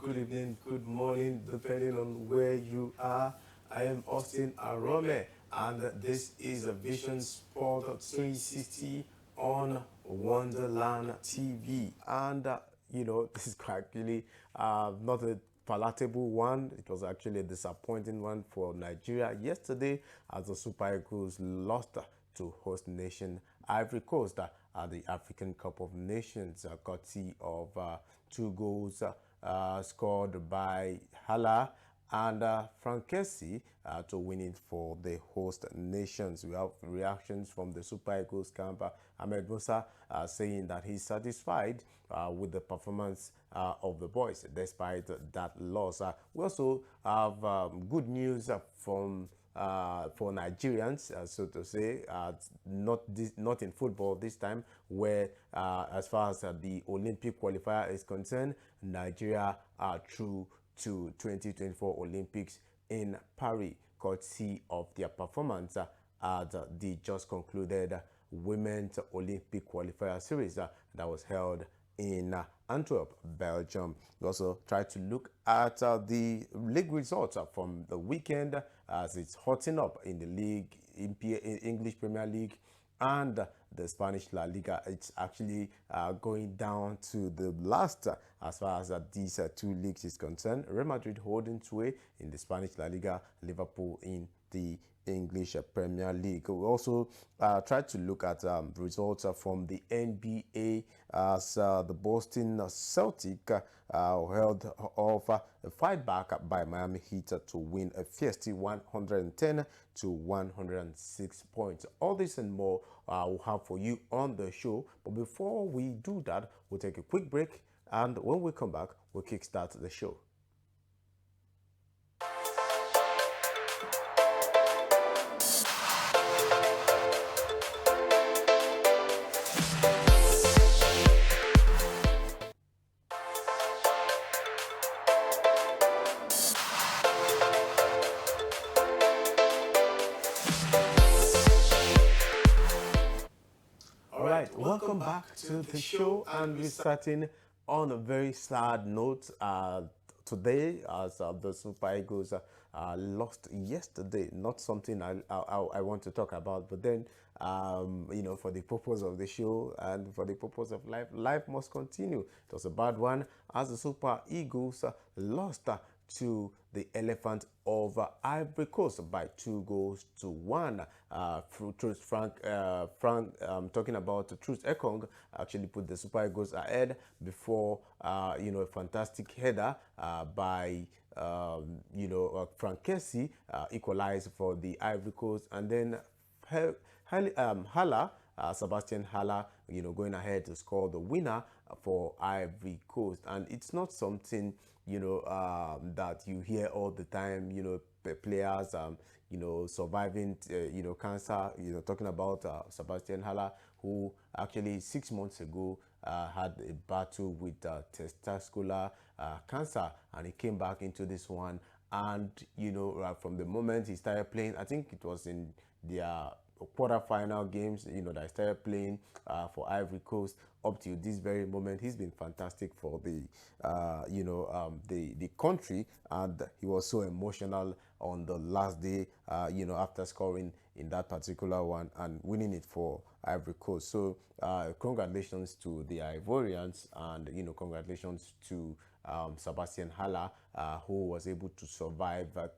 good evening, good morning, depending on where you are. I am Austin Arome, and this is a Vision Sport 360 on Wonderland TV. And this is actually not a palatable one. It was actually a disappointing one for Nigeria yesterday as the Super Eagles lost to host nation Ivory Coast at the African Cup of Nations, courtesy of 2 goals scored by Hala and Frank Kessie to win it for the host nations. We have reactions from the Super Eagles camp. Ahmed Musa saying that he's satisfied with the performance of the boys despite that loss. We also have good news from for Nigerians, so to say, not in football this time, where as far as the Olympic qualifier is concerned, Nigeria are through to 2024 Olympics in Paris, courtesy of their performance at the just concluded Women's Olympic Qualifier Series that was held in Antwerp, Belgium. We also try to look at the league results from the weekend as it's hotting up in the league, in English Premier League and the Spanish La Liga. It's actually going down to the last as far as these two leagues is concerned. Real Madrid holding sway in the Spanish La Liga, Liverpool in the English Premier League. We also try to look at results from the NBA as the Boston Celtic held off a fight back by Miami Heat to win a feisty 110 to 106 points. All this and more we'll have for you on the show. But before we do that, we'll take a quick break, and when we come back, we'll kickstart the show. All right, welcome back to the show, and we're starting on a very sad note today as the Super Eagles lost yesterday. Not something I want to talk about, but then for the purpose of the show and for the purpose of life, life must continue. It was a bad one as the Super Eagles lost to the Elephant of Ivory Coast by 2 goals to 1. Talking about Truth Ekong, actually put the Super Eagles ahead before a fantastic header by Frank Kessie equalized for the Ivory Coast, and then Hala, Sebastian Hala, going ahead to score the winner for Ivory Coast. And it's not something, that you hear all the time, players, surviving, cancer, talking about Sebastian Hala, who actually 6 months ago had a battle with testicular cancer, and he came back into this one. And, from the moment he started playing, I think it was in their quarter-final games, that I started playing for Ivory Coast up to this very moment. He's been fantastic for the the country, and he was so emotional on the last day, after scoring in that particular one and winning it for Ivory Coast. So congratulations to the Ivorians, and congratulations to Sebastian Hala, who was able to survive that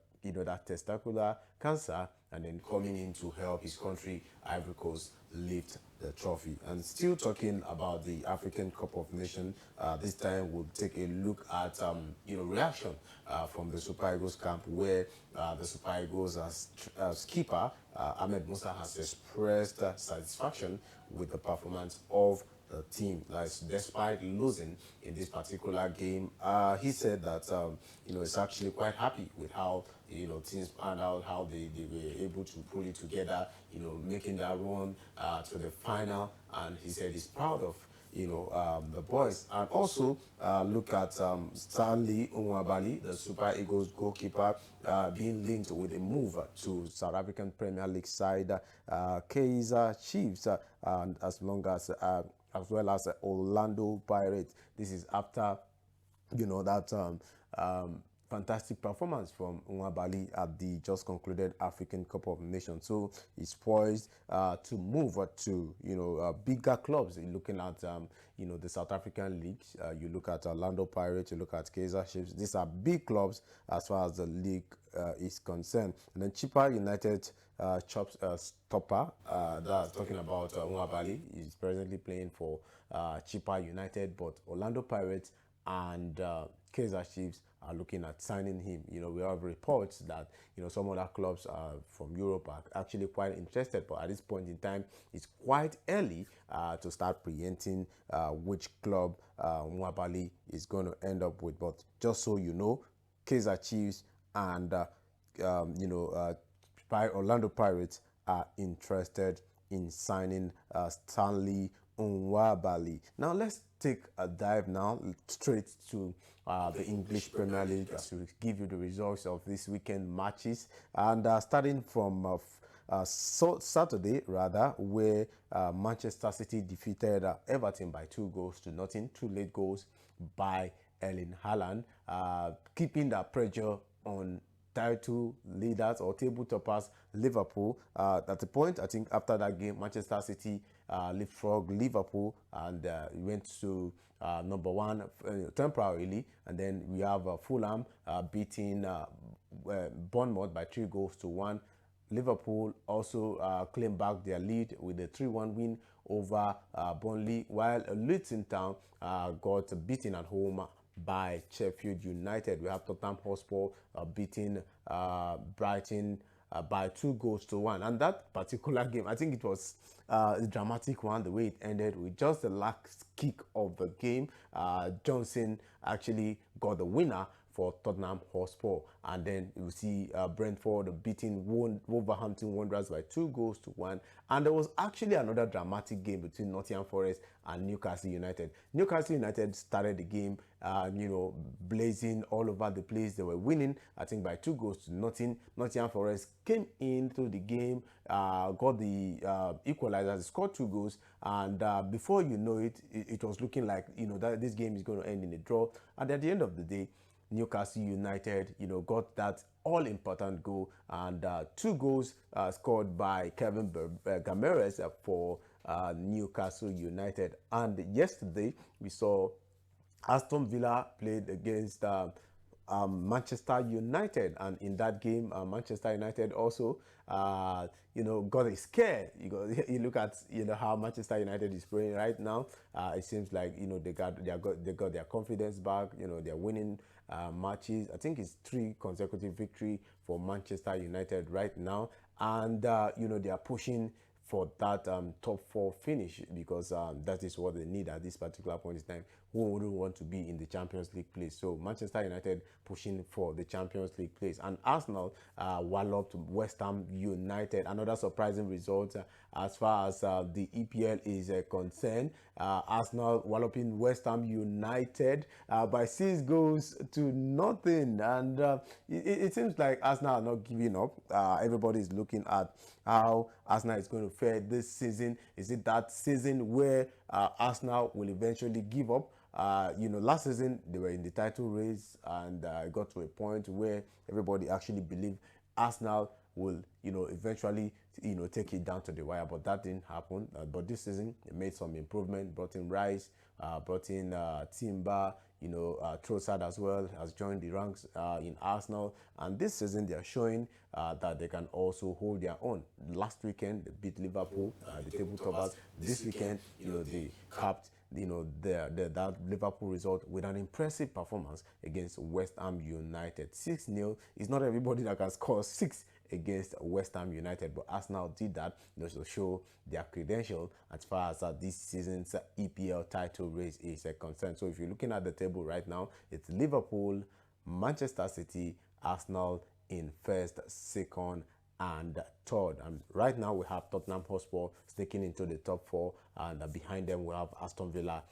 testicular cancer, and then coming in to help his country, Ivory Coast, lift the trophy. And still talking about the African Cup of Nations, this time we'll take a look at reaction from the Super Eagles camp, where the Super Eagles as keeper Ahmed Musa has expressed satisfaction with the performance of the team. Like, despite losing in this particular game, he said that he's actually quite happy with how things panned out, how they were able to pull it together, making that run to the final. And he said he's proud of the boys. And also look at Stanley Nwabali, the Super Eagles goalkeeper, being linked with a move to South African Premier League side Kaizer Chiefs, and as well as Orlando Pirates. This is after that fantastic performance from Nwabali at the just concluded African Cup of Nations. So he's poised to move to bigger clubs. You're looking at the South African leagues. You look at Orlando Pirates. You look at Kaizer Chiefs. These are big clubs as far as the league is concerned. And then Chippa United stopper. That's talking about Nwabali. He's presently playing for Chippa United, but Orlando Pirates and Kaizer Chiefs are looking at signing him. We have reports that some other clubs from Europe are actually quite interested, but at this point in time, it's quite early to start preempting which club Nwabali is going to end up with. But just so you know, Kaizer Chiefs and Orlando Pirates are interested in signing Stanley Nwabali. Now let's take a dive now straight to the English Premier League to give you the results of this weekend matches, and starting from Saturday rather, where Manchester City defeated Everton by 2-0. 2 late goals by Erling Haaland, keeping the pressure on title leaders or table toppers Liverpool. At the point, I think after that game, Manchester City leapfrog Liverpool and went to number one temporarily, and then we have Fulham beating Bournemouth by 3-1. Liverpool also claimed back their lead with a 3-1 win over Burnley, while Luton Town got beaten at home by Sheffield United. We have Tottenham Hotspur beating Brighton by 2-1. And that particular game, I think it was a dramatic one, the way it ended with just the last kick of the game. Johnson actually got the winner for Tottenham Hotspur. And then you see Brentford beating Wolverhampton Wanderers by 2-1. And there was actually another dramatic game between Nottingham Forest and Newcastle United. Newcastle United started the game, blazing all over the place. They were winning, I think, by 2-0. Nottingham Forest came into the game, got the equalizer, they scored 2 goals, and before you know it, it was looking like, that this game is going to end in a draw. And at the end of the day, Newcastle United, got that all-important goal, and 2 goals scored by Kevin Gameres for Newcastle United. And yesterday, we saw Aston Villa played against Manchester United, and in that game, Manchester United also, got a scare. You look at how Manchester United is playing right now. It seems like they got their confidence back. They're winning matches. I think it's 3 consecutive victory for Manchester United right now, and they are pushing for that top 4 finish, because that is what they need at this particular point in time. Who wouldn't want to be in the Champions League place? So Manchester United pushing for the Champions League place, and Arsenal walloped West Ham United. Another surprising result as far as the EPL is concerned. Arsenal walloping West Ham United by 6-0. And it seems like Arsenal are not giving up. Everybody is looking at how Arsenal is going to fare this season. Is it that season where Arsenal will eventually give up? Last season they were in the title race, and it got to a point where everybody actually believed Arsenal will, eventually, take it down to the wire, but that didn't happen. But this season, they made some improvement, brought in Rice, brought in Timber, Trossard as well has joined the ranks in Arsenal, and this season they are showing that they can also hold their own. Last weekend they beat Liverpool, the table toppers. This weekend, they capped that Liverpool result with an impressive performance against West Ham United. 6-0. It's not everybody that can score 6 against West Ham United, but Arsenal did that to show their credential as far as this season's EPL title race is concerned. So if you're looking at the table right now, it's Liverpool, Manchester City, Arsenal in first, second, and third. And right now we have Tottenham Hotspur sneaking into the top 4, and behind them we have Aston Villa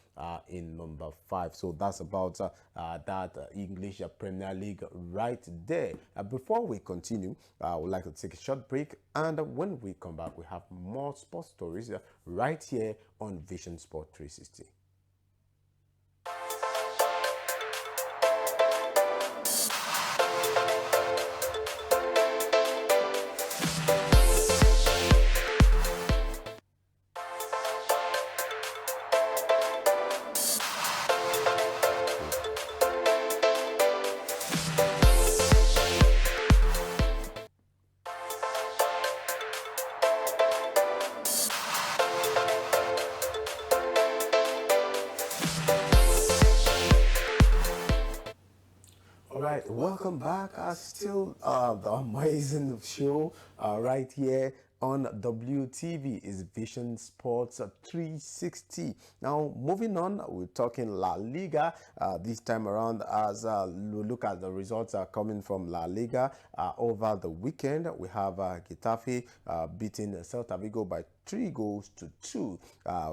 in number 5. So that's about that English Premier League right there. Before we continue, I would like to take a short break, and when we come back, we have more sports stories right here on Vision Sport 360. right, welcome back. Still the amazing show right here on WTV is Vision Sports 360. Now, moving on, we're talking La Liga this time around as we look at the results coming from La Liga over the weekend. We have Getafe beating Celta Vigo by 3 goals to 2,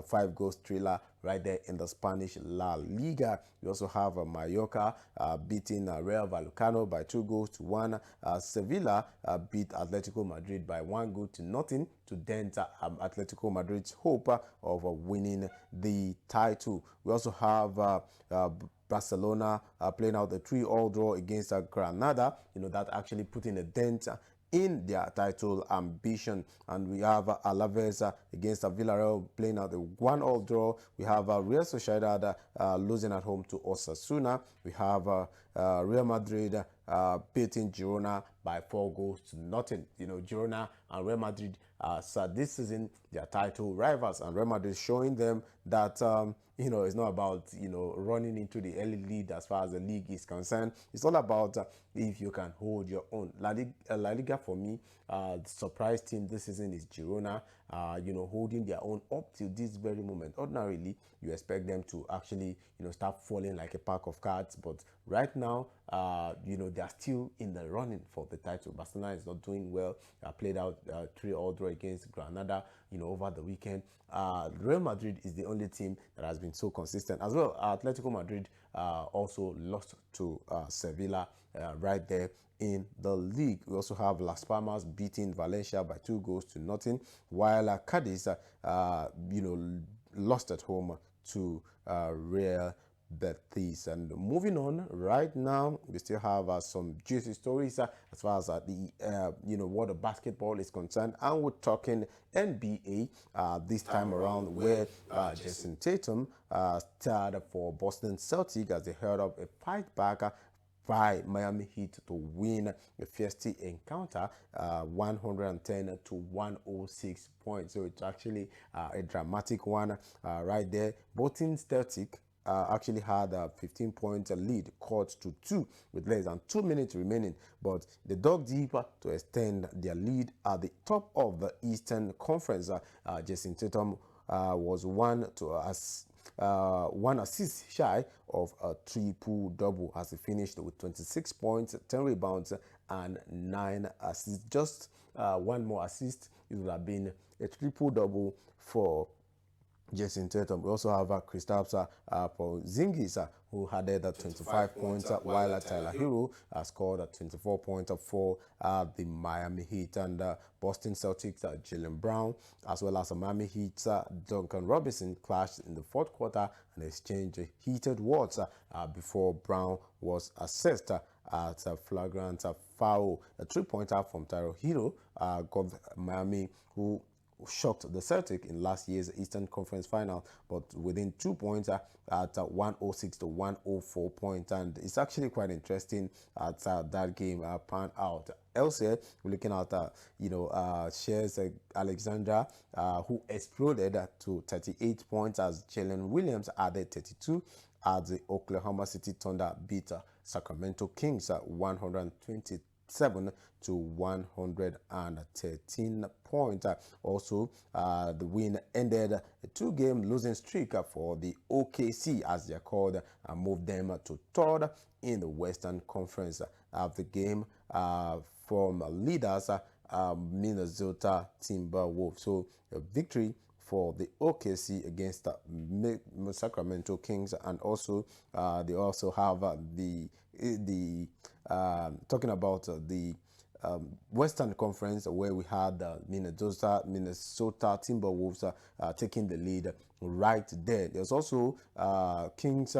5 goals thriller right there in the Spanish La Liga. We also have Mallorca beating Real Vallecano by 2 goals to 1. Sevilla beat Atletico Madrid by 1 goal to nothing to dent Atletico Madrid's hope of winning the title. We also have Barcelona playing out the 3-all draw against Granada. That actually putting a dent in their title ambition. And we have Alaves against Villarreal playing out the 1-all draw. We have Real Sociedad losing at home to Osasuna. We have Real Madrid beating Girona by 4 goals to nothing. Girona and Real Madrid so this season they are title rivals, and Real Madrid showing them that it's not about running into the early lead as far as the league is concerned. It's all about if you can hold your own. La Liga for me, the surprise team this season is Girona. Holding their own up till this very moment. Ordinarily, you expect them to actually start falling like a pack of cards, but right now, they are still in the running for the title. Barcelona is not doing well. Played out 3-all draw against Granada, over the weekend. Real Madrid is the only team that has been so consistent as well. Atletico Madrid also lost to Sevilla right there in the league. We also have Las Palmas beating Valencia by 2 goals to nothing, while Cadiz, lost at home to Real Betis. And moving on, right now we still have some juicy stories as far as the world of basketball is concerned, and we're talking NBA this time around, where Jason Tatum starred for Boston Celtics as they held up a fight back by Miami Heat to win a feisty encounter, 110 to 106 points. So it's actually a dramatic one right there. Both teams Celtic actually had a 15-point lead cut to 2 with less than 2 minutes remaining, but they dug deeper to extend their lead at the top of the Eastern Conference. Jason Tatum was one assist shy of a triple-double as he finished with 26 points, 10 rebounds, and 9 assists. Just one more assist, it would have been a triple-double for Jason Tatum. We also have Kristaps Porzingis, who had 25 points, while Tyler Hero scored 24 points for the Miami Heat. And Boston Celtics, Jaylen Brown, as well as Miami Heat, Duncan Robinson clashed in the fourth quarter and exchanged heated words before Brown was assessed at a flagrant foul. A three-pointer from Tyler Hero got Miami, who shocked the Celtic in last year's Eastern Conference final, but within 2 points at 106 to 104 points. And it's actually quite interesting at that game panned out. Elsewhere, we're looking at Shares Alexandra, who exploded to 38 points as Jalen Williams added 32 as the Oklahoma City Thunder beat Sacramento Kings 127 to 113 points. Also, the win ended a 2-game losing streak for the OKC, as they're called, and moved them to third in the Western Conference. Of the game from leaders Minnesota Timberwolves. So a victory for the OKC against Sacramento Kings, and also they also have talking about the Western Conference, where we had Minnesota Timberwolves taking the lead right there. There's also the Kings,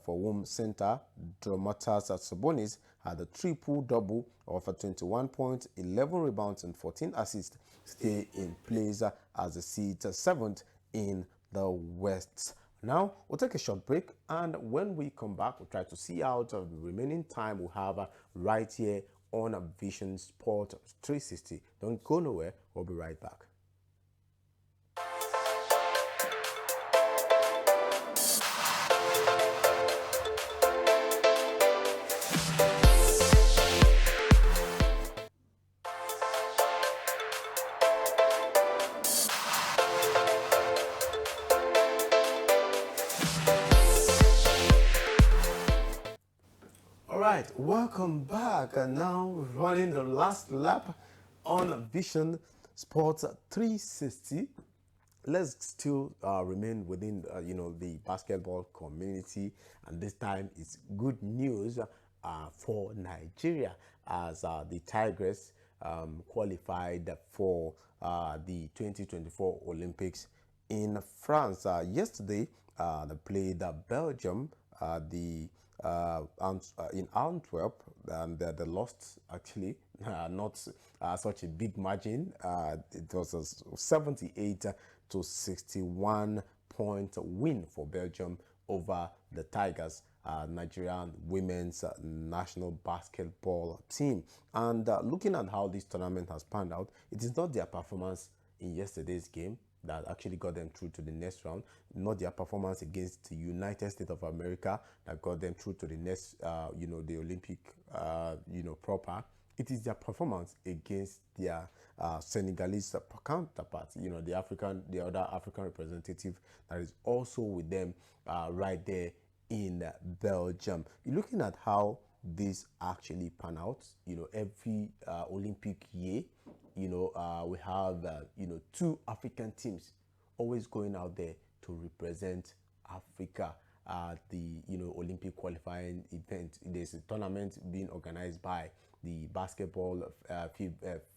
for whom center Domantas Sabonis had a triple-double of 21 points, 11 rebounds, and 14 assists, stay in place as the seed 7th in the West. Now, we'll take a short break, and when we come back, we'll try to see out of the remaining time we have right here on Vision Sport 360. Don't go nowhere. We'll be right back. right, welcome back. And now running the last lap on Vision Sports 360. Let's still remain within the basketball community, and this time it's good news for Nigeria as the Tigers qualified for the 2024 Olympics in France. Yesterday, they played Belgium, in Antwerp, and they lost actually, not such a big margin. It was a 78 to 61 point win for Belgium over the Tigers, Nigerian women's national basketball team. And looking at how this tournament has panned out, it is not their performance in yesterday's game that actually got them through to the next round, not their performance against the United States of America that got them through to the next, the Olympic, proper. It is their performance against their Senegalese counterparts, the other African representative that is also with them right there in Belgium. You're looking at how this actually pan out, every Olympic year, we have, two African teams always going out there to represent Africa at the, Olympic qualifying event. There's a tournament being organized by the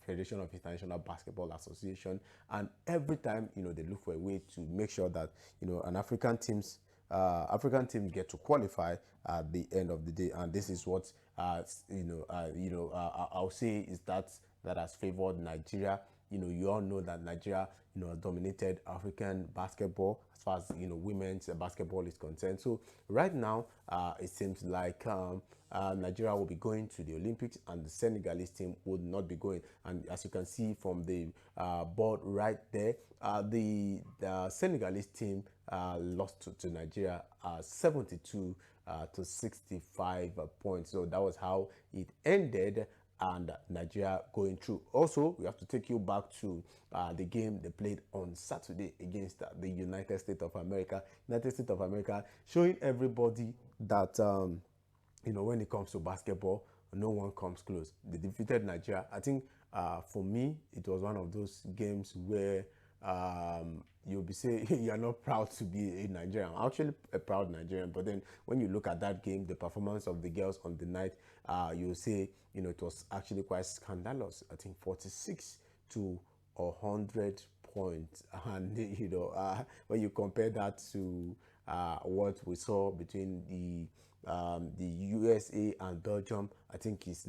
Federation of International Basketball Association, and every time, they look for a way to make sure that, an African team get to qualify at the end of the day, and this is what I'll say is that has favored Nigeria. You all know that Nigeria, has dominated African basketball as far as women's basketball is concerned. So right now, it seems like Nigeria will be going to the Olympics, and the Senegalese team would not be going. And as you can see from the board right there, the Senegalese team lost to Nigeria 72 to 65 points. So that was how it ended, and Nigeria going through. Also, we have to take you back to the game they played on Saturday against the United States of America. United States of America showing everybody that when it comes to basketball, no one comes close. They defeated Nigeria. I think for me, it was one of those games where you'll be saying you're not proud to be a Nigerian. I'm actually a proud Nigerian, but then when you look at that game, the performance of the girls on the night, you'll say, it was actually quite scandalous. I think 46 to 100 points. And, when you compare that to what we saw between the USA and Belgium, I think it's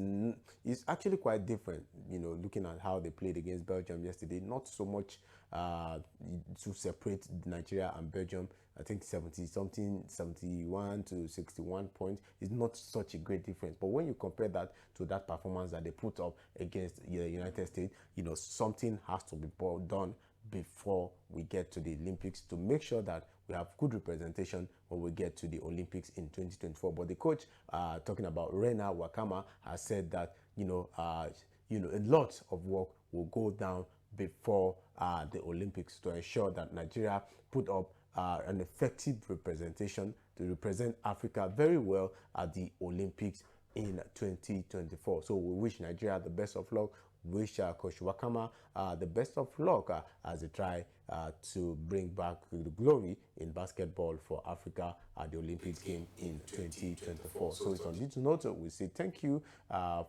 actually quite different. Looking at how they played against Belgium yesterday, not so much to separate Nigeria and Belgium. I think 71 to 61 points is not such a great difference. But when you compare that to that performance that they put up against the United States, something has to be done before we get to the Olympics to make sure that we have good representation when we get to the Olympics in 2024. But the coach, talking about Rena Wakama, has said that a lot of work will go down before the Olympics to ensure that Nigeria put up an effective representation to represent Africa very well at the Olympics in 2024. So we wish Nigeria the best of luck. Wish Coach Wakama the best of luck as they try to bring back the glory in basketball for Africa at the Olympics game in 2024. So it's on this note, we say thank you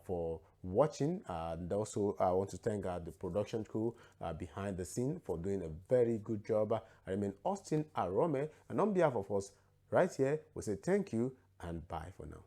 for watching, and also I want to thank the production crew behind the scene for doing a very good job. I remain Austin Arome, and on behalf of us right here, we say thank you and bye for now.